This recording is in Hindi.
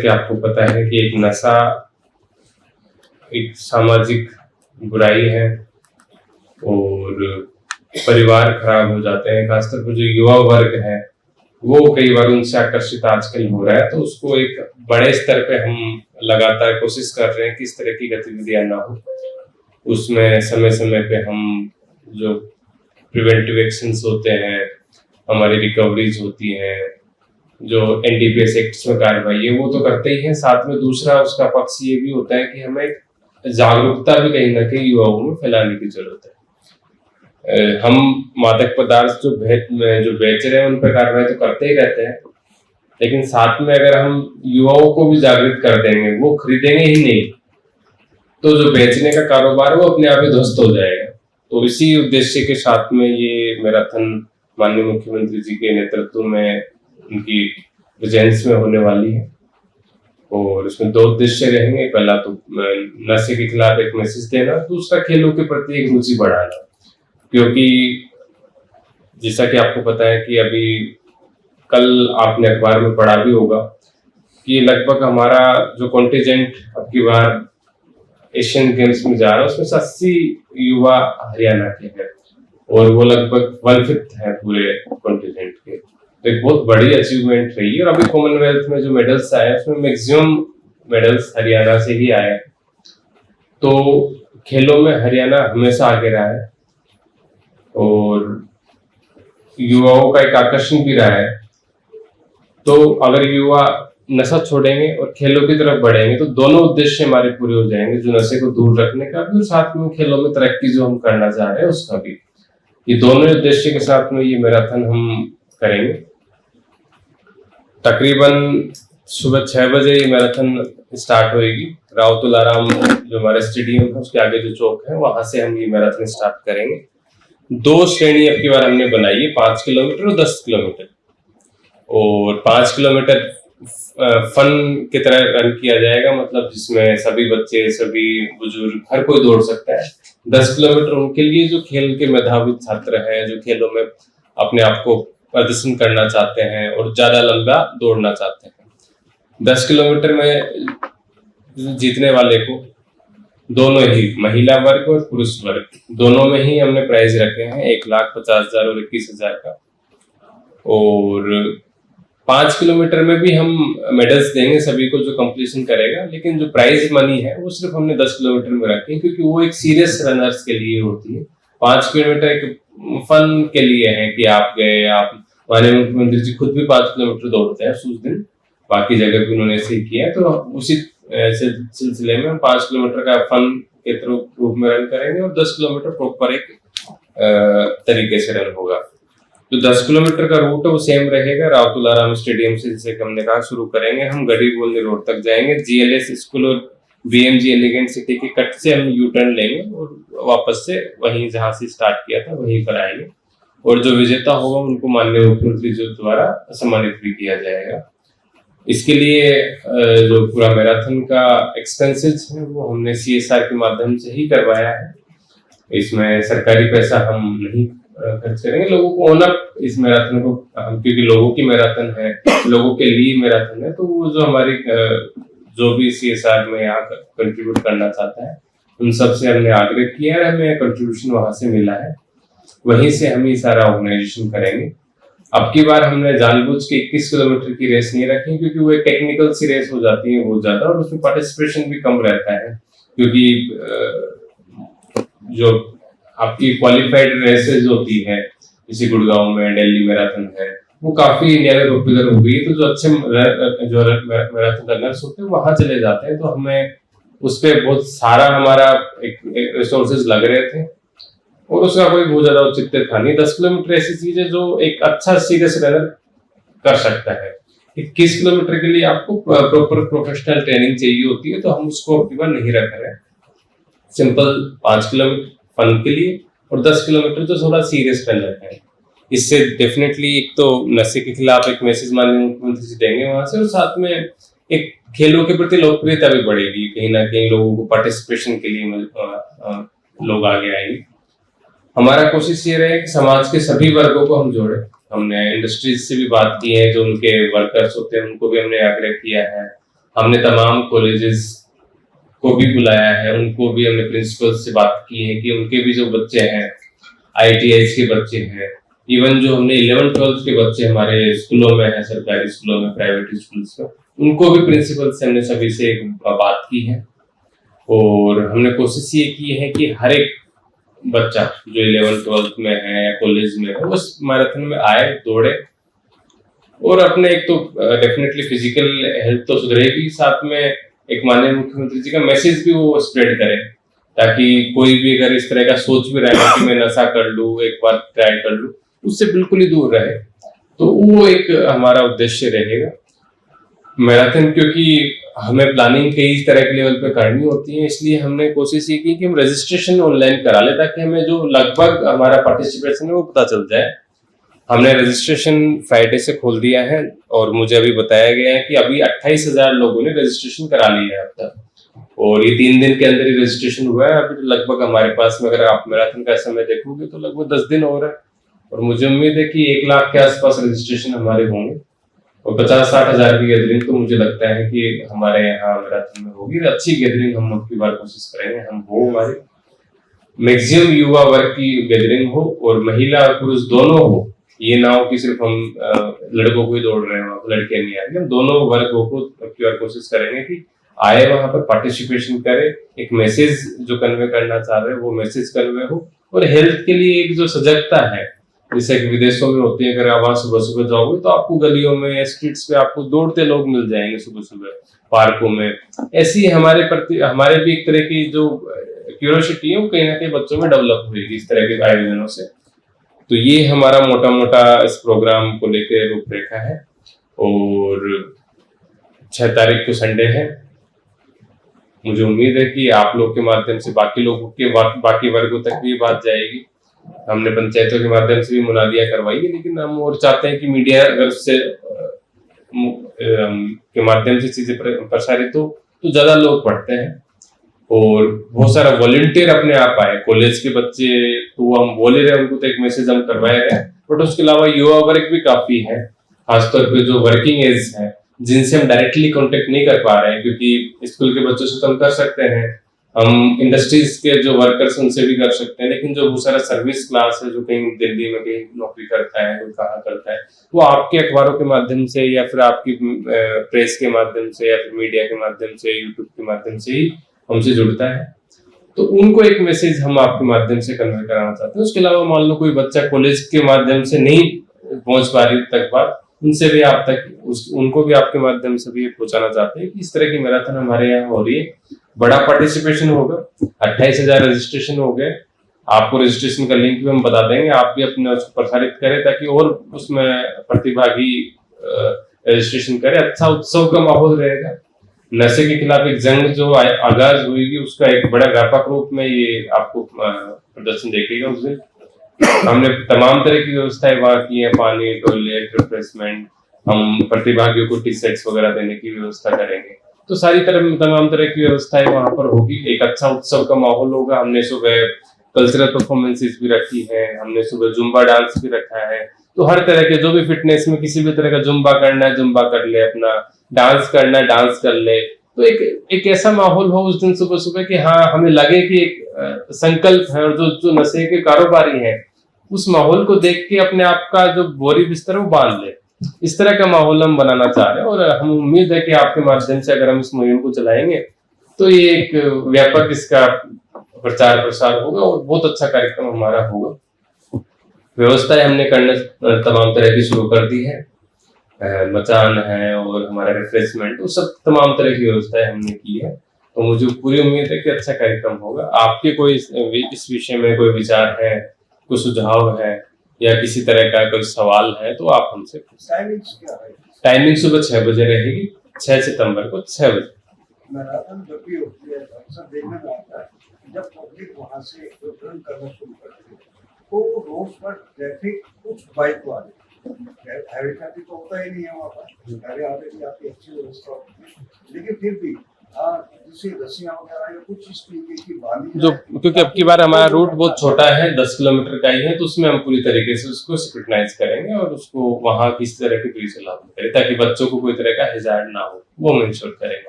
कि आपको पता है कि एक नशा एक सामाजिक बुराई है और परिवार खराब हो जाते हैं। खासकर जो युवा वर्ग है वो कई बार उनसे आकर्षित आजकल हो रहा है, तो उसको एक बड़े स्तर पे हम लगातार कोशिश कर रहे हैं कि इस तरह की गतिविधियां ना हो। उसमें समय समय पे हम जो प्रिवेंटिव एक्शंस होते हैं, हमारी रिकवरीज होती हैं, जो एनडीपीएस एक्ट्स में कार्रवाई है वो तो करते ही हैं, साथ में दूसरा उसका पक्ष ये भी होता है कि हमें जागरूकता भी कहीं ना कहीं युवाओं में फैलाने की जरूरत है। हम मादक पदार्थ जो बेच रहे हैं उन पर कार्रवाई तो करते ही रहते हैं, लेकिन साथ में अगर हम युवाओं को भी जागृत कर देंगे, वो खरीदेंगे ही नहीं, तो जो बेचने का कारोबार है वो अपने आप ही ध्वस्त हो जाएगा। तो इसी उद्देश्य के साथ में ये मैराथन माननीय मुख्यमंत्री जी के नेतृत्व में उनकी प्रेजेंस में होने वाली है और इसमें 2 उद्देश्य रहेंगे। पहला तो नशे के खिलाफ एक मैसेज देना, दूसरा खेलों के प्रति एक रुचि बढ़ाना। क्योंकि जैसा कि आपको पता है कि अभी कल आपने अखबार में पढ़ा भी होगा कि लगभग हमारा जो कॉन्टिजेंट अब की बार एशियन गेम्स में जा रहा है उसमें से 80 युवा हरियाणा के हैं और वो लगभग 1/5 है पूरे कॉन्टिजेंट के। तो एक बहुत बड़ी अचीवमेंट रही है और अभी कॉमनवेल्थ में जो मेडल्स आए उसमें मैक्सिमम मेडल्स हरियाणा से ही आए। तो खेलों में हरियाणा हमेशा आगे रहा है और युवाओं का एक आकर्षण भी रहा है। तो अगर युवा नशा छोड़ेंगे और खेलों की तरफ बढ़ेंगे तो दोनों उद्देश्य हमारे पूरे हो जाएंगे, जो नशे को दूर रखने का भी और साथ में खेलों में तरक्की जो हम करना चाह रहे हैं उसका भी। ये दोनों उद्देश्य के साथ में ये मैराथन हम करेंगे। तकरीबन सुबह 6 बजे ये मैराथन स्टार्ट होगी। राव तुलाराम जो हमारे स्टेडियम है उसके आगे जो चौक है वहां से हम ये मैराथन स्टार्ट करेंगे। 2 श्रेणी अब की बार हमने बनाई है, 5 किलोमीटर और 10 किलोमीटर। और 5 किलोमीटर फन की तरह रन किया जाएगा, मतलब जिसमें सभी बच्चे, सभी बुजुर्ग, हर कोई दौड़ सकता है। 10 किलोमीटर उनके लिए जो खेल के मेधावी छात्र हैं, जो खेलों में अपने आप को प्रदर्शन करना चाहते हैं और ज्यादा लंबा दौड़ना चाहते हैं। 10 किलोमीटर में जीतने वाले को दोनों ही महिला वर्ग और पुरुष वर्ग दोनों में ही हमने प्राइज रखे हैं, 1,50,000 और 21,000 का। और 5 किलोमीटर में भी हम मेडल्स देंगे सभी को जो कंप्लीशन करेगा, लेकिन जो प्राइज मनी है वो सिर्फ हमने 10 किलोमीटर में रखी है क्योंकि वो एक सीरियस रनर्स के लिए होती है। 5 किलोमीटर एक फन के लिए है कि आप गए, आप माननीय मुख्यमंत्री जी खुद भी 5 किलोमीटर दौड़ते हैं उस दिन, बाकी जगह भी उन्होंने ऐसे ही किया है। तो उसी सिलसिले में हम 5 किलोमीटर का फन के रूप में रन करेंगे और 10 किलोमीटर प्रॉपर एक तरीके से रन होगा। जो 10 किलोमीटर का रूट है वो सेम रहेगा। राव तुलाराम स्टेडियम से, जैसे हमने कहा, शुरू करेंगे। हम गढ़ी बोलने रोड तक जाएंगे, जीएलएस स्कूल और बीएमजी एलिगेंट सिटी के कट से हम यू टर्न लेंगे और वापस से वहीं जहां से स्टार्ट किया था वहीं पर आएंगे। और जो विजेता होगा उनको माननीय मुख्यमंत्री जी द्वारा सम्मानित भी किया जाएगा। इसके लिए जो पूरा मैराथन का एक्सपेंसेस है वो हमने सीएसआर के माध्यम से ही करवाया है। इसमें सरकारी पैसा हम नहीं खर्च करेंगे। लोगों को ओनअप इस मैराथन को, क्योंकि लोगों की मैराथन है, लोगों के लिए मैराथन है, तो वो जो हमारी जो भी सीएसआर में यहाँ कंट्रीब्यूट करना चाहता है उन सब से हमने आग्रह किया है, हमें कंट्रीब्यूशन वहां से मिला है, वहीं से हम ये सारा ऑर्गेनाइजेशन करेंगे। अब की बार हमने जानबूझ के 21 किलोमीटर की रेस नहीं रखी क्योंकि वो एक टेक्निकल सी रेस हो जाती है बहुत ज्यादा और उसमें पार्टिसिपेशन भी कम रहता है, क्योंकि जो आपकी क्वालिफाइड रेसेस होती है जैसे गुड़गांव में दिल्ली मैराथन है वो काफी इंडिया में पॉपुलर हो गई है। तो जो अच्छे जो मैराथन रनर्स होते हैं वहां चले जाते हैं, तो हमें उस पर बहुत सारा हमारा एक रिसोर्सेज लग रहे थे और उसका कोई बहुत ज्यादा औचित्य था नहीं। 10 किलोमीटर ऐसी चीज है जो एक अच्छा सीरियस रनर कर सकता है। 21 किलोमीटर के लिए आपको प्रॉपर प्रोफेशनल ट्रेनिंग चाहिए होती है, तो हम उसको अपनी बार नहीं रख रहे हैं। सिंपल 5 किलोमीटर फन के लिए और 10 किलोमीटर जो थोड़ा सीरियस रनर है। इससे डेफिनेटली एक तो नशे के खिलाफ एक मैसेज माननीय मुख्यमंत्री जी देंगे वहां से, और साथ में एक खेलों के प्रति लोकप्रियता भी बढ़ेगी। कहीं ना कहीं लोगों को पार्टिसिपेशन के लिए लोग आगे आएंगे। हमारा कोशिश ये रहे कि समाज के सभी वर्गों को हम जोड़े। हमने इंडस्ट्रीज से भी बात की है, जो उनके वर्कर्स होते हैं उनको भी हमने आग्रह किया है, हमने तमाम कॉलेजेस को भी बुलाया है, उनको भी हमने प्रिंसिपल से बात की है कि उनके भी जो बच्चे हैं, IITi's के बच्चे हैं, इवन जो हमने 11th-12th के बच्चे हमारे स्कूलों में हैं, सरकारी स्कूलों में, प्राइवेट स्कूल्स में, उनको भी प्रिंसिपल से हमने सभी से बात की है। और हमने कोशिश ये की है कि हर एक बच्चा जो 11th-12th में है या कॉलेज में है, उस मैराथन में आए, दौड़े और अपने एक तो डेफिनेटली फिजिकल हेल्थ तो सुधरेगी, साथ में एक माननीय मुख्यमंत्री जी का मैसेज भी वो स्प्रेड करें, ताकि कोई भी अगर इस तरह का सोच भी रहा है कि मैं नशा कर लूं, एक बार ट्राई कर लूं, उससे बिल्कुल ही दूर रहे। तो वो एक हमारा उद्देश्य रहेगा मैराथन, क्योंकि हमें प्लानिंग कई तरह के लेवल पे करनी होती है, इसलिए हमने कोशिश ये की कि हम रजिस्ट्रेशन ऑनलाइन करा ले, ताकि हमें जो लगभग हमारा पार्टिसिपेशन है वो पता चल जाए। हमने रजिस्ट्रेशन फ्राइडे से खोल दिया है और मुझे अभी बताया गया है कि अभी 28,000 लोगों ने रजिस्ट्रेशन करा लिया है अब तक, और ये 3 दिन के अंदर ही रजिस्ट्रेशन हुआ है। अभी लगभग हमारे पास में अगर आप मैराथन का समय देखोगे तो लगभग 10 दिन और है, और मुझे उम्मीद है कि 1 लाख के आसपास रजिस्ट्रेशन हमारे होंगे, और 50-60 हजार की गैदरिंग तो मुझे लगता है कि हमारे यहाँ मैराथन में होगी। अच्छी गैदरिंग हम अब की बार कोशिश करेंगे हम हो, हमारे मैक्सिमम युवा वर्ग की गैदरिंग हो और महिला और पुरुष दोनों हो। ये ना हो कि सिर्फ हम लड़कों को ही दौड़ रहे हो, लड़कियां नहीं आ रही, हम दोनों वर्गों को अब की बार कोशिश करेंगे कि आए, वहां पर पार्टिसिपेशन करे, एक मैसेज जो कन्वे करना चाह रहे हैं वो मैसेज कन्वे हो, और हेल्थ के लिए एक जो सजगता है, जैसे कि विदेशों में होती है, अगर आप वहां सुबह सुबह जाओगे तो आपको गलियों में, स्ट्रीट्स पे आपको दौड़ते लोग मिल जाएंगे सुबह सुबह, पार्कों में। ऐसी हमारे भी एक तरह की जो क्यूरियोसिटी है वो कहीं ना कहीं बच्चों में डेवलप हुई इस तरह के आयोजनों से। तो ये हमारा मोटा मोटा इस प्रोग्राम को लेकर रूपरेखा है, और 6 तारीख को संडे है। मुझे उम्मीद है कि आप लोग के माध्यम से बाकी लोगों के बाकी वर्गों तक भी बात जाएगी। हमने पंचायतों के माध्यम से भी मुनादियां करवाई है, लेकिन हम और चाहते हैं कि मीडिया अगर उससे के माध्यम से चीजें प्रसारित हो तो ज्यादा लोग पढ़ते हैं, और बहुत सारा वॉलंटियर अपने आप आए। कॉलेज के बच्चे तो हम बोल ही रहे, उनको तो एक मैसेज हम करवाए रहे, बट उसके अलावा युवा वर्ग भी काफी है, खासतौर पे जो वर्किंग एज है, जिनसे हम डायरेक्टली कांटेक्ट नहीं कर पा रहे हैं, क्योंकि स्कूल के बच्चों से तो हम कर सकते हैं, हम इंडस्ट्रीज के जो वर्कर्स उनसे भी कर सकते हैं, लेकिन जो बहुत सारा सर्विस क्लास है, जो कहीं दिल्ली में कहीं नौकरी करता है, कोई कहाँ करता है, वो आपके अखबारों के माध्यम से या फिर आपकी प्रेस के माध्यम से या फिर मीडिया के माध्यम से, यूट्यूब के माध्यम से ही हमसे जुड़ता है। तो उनको एक मैसेज हम आपके माध्यम से कन्वे कराना चाहते हैं। उसके अलावा मान लो कोई बच्चा कॉलेज के माध्यम से नहीं पहुंच पा रही तक बात, उनसे भी आप तक उनको भी आपके माध्यम से भी पहुंचाना चाहते हैं कि इस तरह की मैराथन हमारे यहाँ हो रही है, बड़ा पार्टिसिपेशन होगा। 28,000 रजिस्ट्रेशन हो गए, आपको रजिस्ट्रेशन का लिंक भी हम बता देंगे, आप भी अपने उसको प्रसारित करें ताकि और उसमें प्रतिभागी रजिस्ट्रेशन करें। अच्छा उत्सव का माहौल रहेगा, नशे के खिलाफ एक जंग जो आगाज हुई, उसका एक बड़ा व्यापक रूप में ये आपको प्रदर्शन देखेगा। उस दिन हमने तमाम तरह की व्यवस्थाएं वहां की है, पानी, टॉयलेट, रिफ्रेशमेंट, हम प्रतिभागियों को टी शर्ट्स वगैरह देने की व्यवस्था करेंगे। तो तमाम तरह की व्यवस्थाएं वहां पर होगी, एक अच्छा उत्सव का माहौल होगा। हमने सुबह कल्चरल परफॉर्मेंसेस भी रखी है, हमने सुबह जुम्बा डांस भी रखा है। तो हर तरह के जो भी फिटनेस में किसी भी तरह का जुम्बा करना है जुम्बा कर ले, अपना डांस करना है डांस कर ले। तो एक ऐसा माहौल हो उस दिन सुबह सुबह कि हाँ हमें लगे कि एक संकल्प है, और जो नशे के कारोबारी हैं उस माहौल को देख के अपने आप का जो बोरी बिस्तर वो बांध ले। इस तरह का माहौल हम बनाना चाह रहे हैं, और हम उम्मीद है कि आपके माध्यम से अगर हम इस मुहिम को चलाएंगे तो ये एक व्यापक इसका प्रचार प्रसार होगा और बहुत अच्छा कार्यक्रम हमारा होगा। व्यवस्थाएं हमने करने तमाम तरह की शुरू कर दी है, मचान है और हमारा रिफ्रेशमेंट, वो सब तमाम तरह की व्यवस्थाएं हमने की है। तो मुझे पूरी उम्मीद है कि अच्छा कार्यक्रम होगा। आपके कोई इस विषय में कोई विचार है, कोई सुझाव है या किसी तरह का कोई सवाल है तो आप हमसे टाइमिंग सुबह 6 बजे रहेगी, 6 सितंबर को 6 बजे। मैराथन जब भी होती है अक्सर देखने में आता है जब पब्लिक वहां से रन करना शुरू करती है तो रोड पर ट्रैफिक कुछ बाइक वाले हैवी ट्रैफिक तो होता ही नहीं है वहाँ पर, गाड़ी आने की आपकी अच्छी व्यवस्था होती है, लेकिन फिर भी जैसे रस्सियां वगैरह या कुछ इस तरीके की बांधी जो, क्योंकि अब की बार हमारा रूट बहुत छोटा है, 10 किलोमीटर का ही है, तो उसमें हम पूरी तरीके से उसको सिक्योरिटाइज करेंगे और उसको वहां किसी तरह की पुलिस अलाउ करें ताकि बच्चों को कोई तरह का हैजार्ड ना हो, वो हम इंश्योर करेंगे।